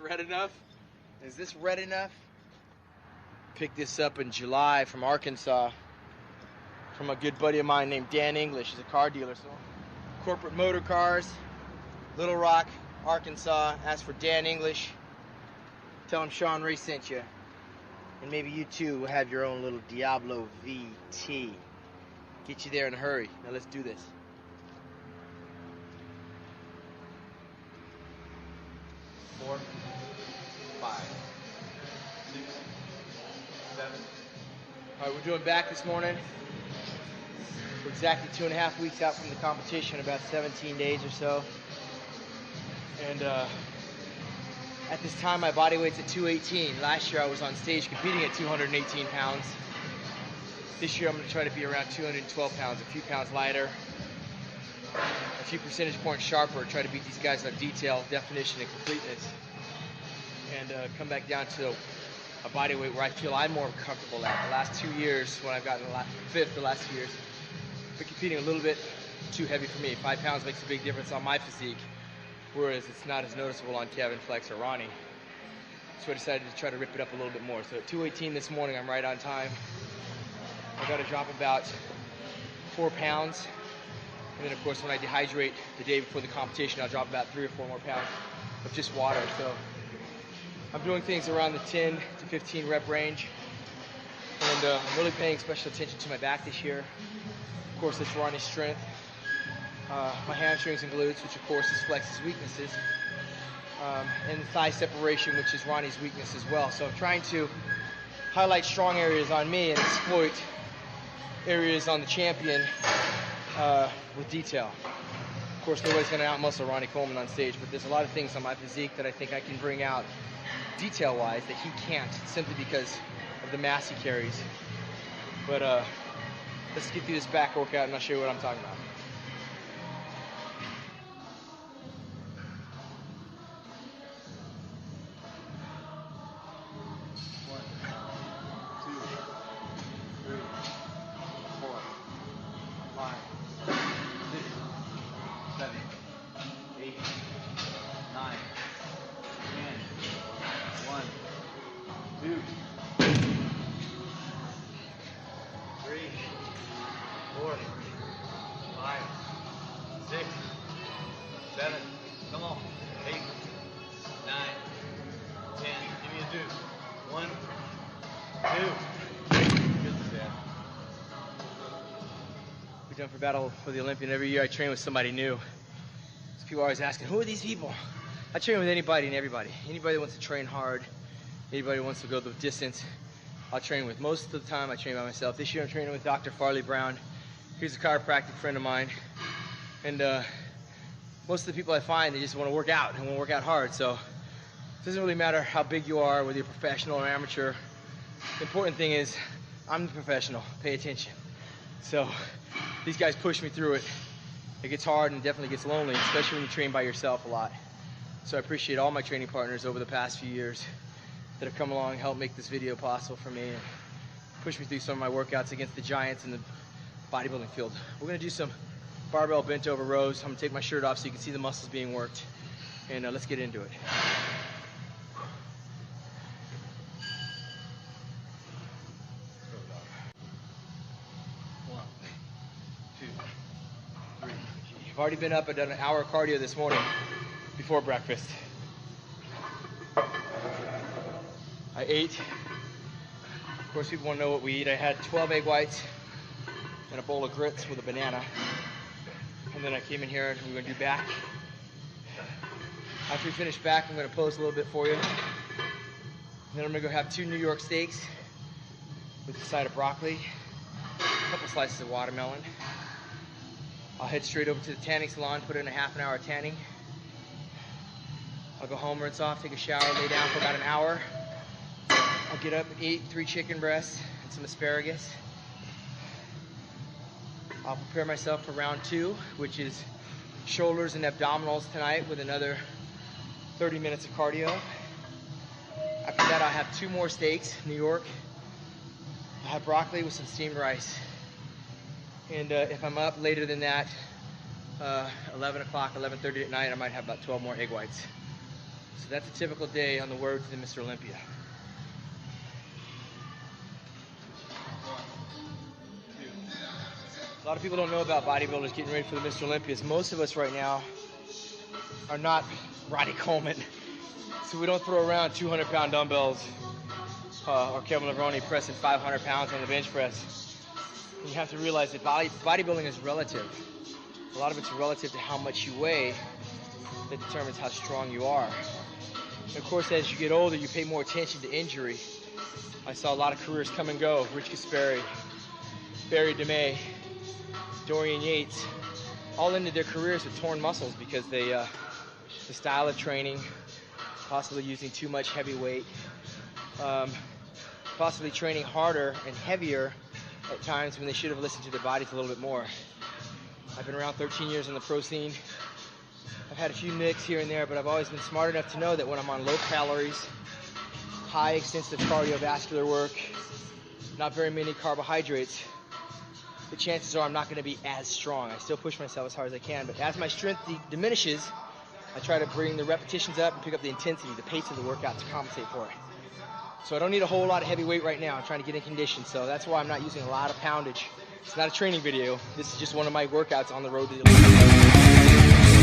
red enough? Is this red enough? Picked this up in July from Arkansas from a good buddy of mine named Dan English. He's a car dealer. So Corporate Motor Cars, Little Rock, Arkansas. Ask for Dan English. Tell him Sean Ray sent you. And maybe you too will have your own little Diablo VT. Get you there in a hurry. Now let's do this. Four, 5, 6, 7. All right, we're doing back this morning. We're exactly 2.5 weeks out from the competition, about 17 days or so. And at this time, my body weight's at 218. Last year, I was on stage competing at 218 pounds. This year, I'm going to try to be around 212 pounds, a few pounds lighter, a few percentage points sharper, try to beat these guys on detail, definition, and completeness, and come back down to a body weight where I feel I'm more comfortable at. The last 2 years, when I've gotten fifth the last 2 years, been competing a little bit too heavy for me. 5 pounds makes a big difference on my physique, whereas it's not as noticeable on Kevin, Flex, or Ronnie. So I decided to try to rip it up a little bit more. So at 218 this morning, I'm right on time. I got to drop about 4 pounds. And then, of course, when I dehydrate the day before the competition, I'll drop about 3 or 4 more pounds of just water. So I'm doing things around the 10 to 15 rep range. And I'm really paying special attention to my back this year. Of course, it's Ronnie's strength. My hamstrings and glutes, which of course is Flex's weaknesses. And the thigh separation, which is Ronnie's weakness as well. So I'm trying to highlight strong areas on me and exploit areas on the champion with detail. Of course, nobody's going to out-muscle Ronnie Coleman on stage, but there's a lot of things on my physique that I think I can bring out detail-wise that he can't, simply because of the mass he carries. But let's get through this back workout and I'll show you what I'm talking about. Done for Battle for the Olympian. Every year I train with somebody new. So people are always asking, who are these people? I train with anybody and everybody. Anybody that wants to train hard, anybody who wants to go the distance, I'll train with. Most of the time I train by myself. This year I'm training with Dr. Farley Brown. He's a chiropractic friend of mine. And most of the people I find, they just want to work out and want to work out hard. So it doesn't really matter how big you are, whether you're professional or amateur. The important thing is I'm the professional. Pay attention. So these guys push me through it. It gets hard and definitely gets lonely, especially when you train by yourself a lot. So I appreciate all my training partners over the past few years that have come along and helped make this video possible for me and push me through some of my workouts against the giants in the bodybuilding field. We're gonna do some barbell bent over rows. I'm gonna take my shirt off so you can see the muscles being worked. And let's get into it. I've already been up. I've done an hour of cardio this morning before breakfast. I ate. Of course, people want to know what we eat. I had 12 egg whites and a bowl of grits with a banana. And then I came in here and we're going to do back. After we finish back, I'm going to pose a little bit for you. And then I'm going to go have 2 New York steaks with a side of broccoli, a couple slices of watermelon. I'll head straight over to the tanning salon, put in a half an hour of tanning. I'll go home, rinse off, take a shower, lay down for about an hour. I'll get up and eat 3 chicken breasts and some asparagus. I'll prepare myself for round 2, which is shoulders and abdominals tonight with another 30 minutes of cardio. After that, I'll have 2 more steaks, New York. I'll have broccoli with some steamed rice. And if I'm up later than that, 11 o'clock, 11:30 at night, I might have about 12 more egg whites. So that's a typical day on the road to the Mr. Olympia. A lot of people don't know about bodybuilders getting ready for the Mr. Olympias. Most of us right now are not Ronnie Coleman. So we don't throw around 200-pound dumbbells or Kevin Levrone pressing 500 pounds on the bench press. You have to realize that bodybuilding is relative. A lot of it's relative to how much you weigh that determines how strong you are. And of course, as you get older, you pay more attention to injury. I saw a lot of careers come and go. Rich Gaspari, Barry DeMay, Dorian Yates, all ended their careers with torn muscles because the style of training, possibly using too much heavy weight, possibly training harder and heavier at times when they should have listened to their bodies a little bit more. I've been around 13 years in the pro scene. I've had a few nicks here and there, but I've always been smart enough to know that when I'm on low calories, high extensive cardiovascular work, not very many carbohydrates, the chances are I'm not going to be as strong. I still push myself as hard as I can, but as my strength diminishes, I try to bring the repetitions up and pick up the intensity, the pace of the workout to compensate for it. So I don't need a whole lot of heavy weight right now. I'm trying to get in condition, so that's why I'm not using a lot of poundage. It's not a training video. This is just one of my workouts on the road to the Olympics.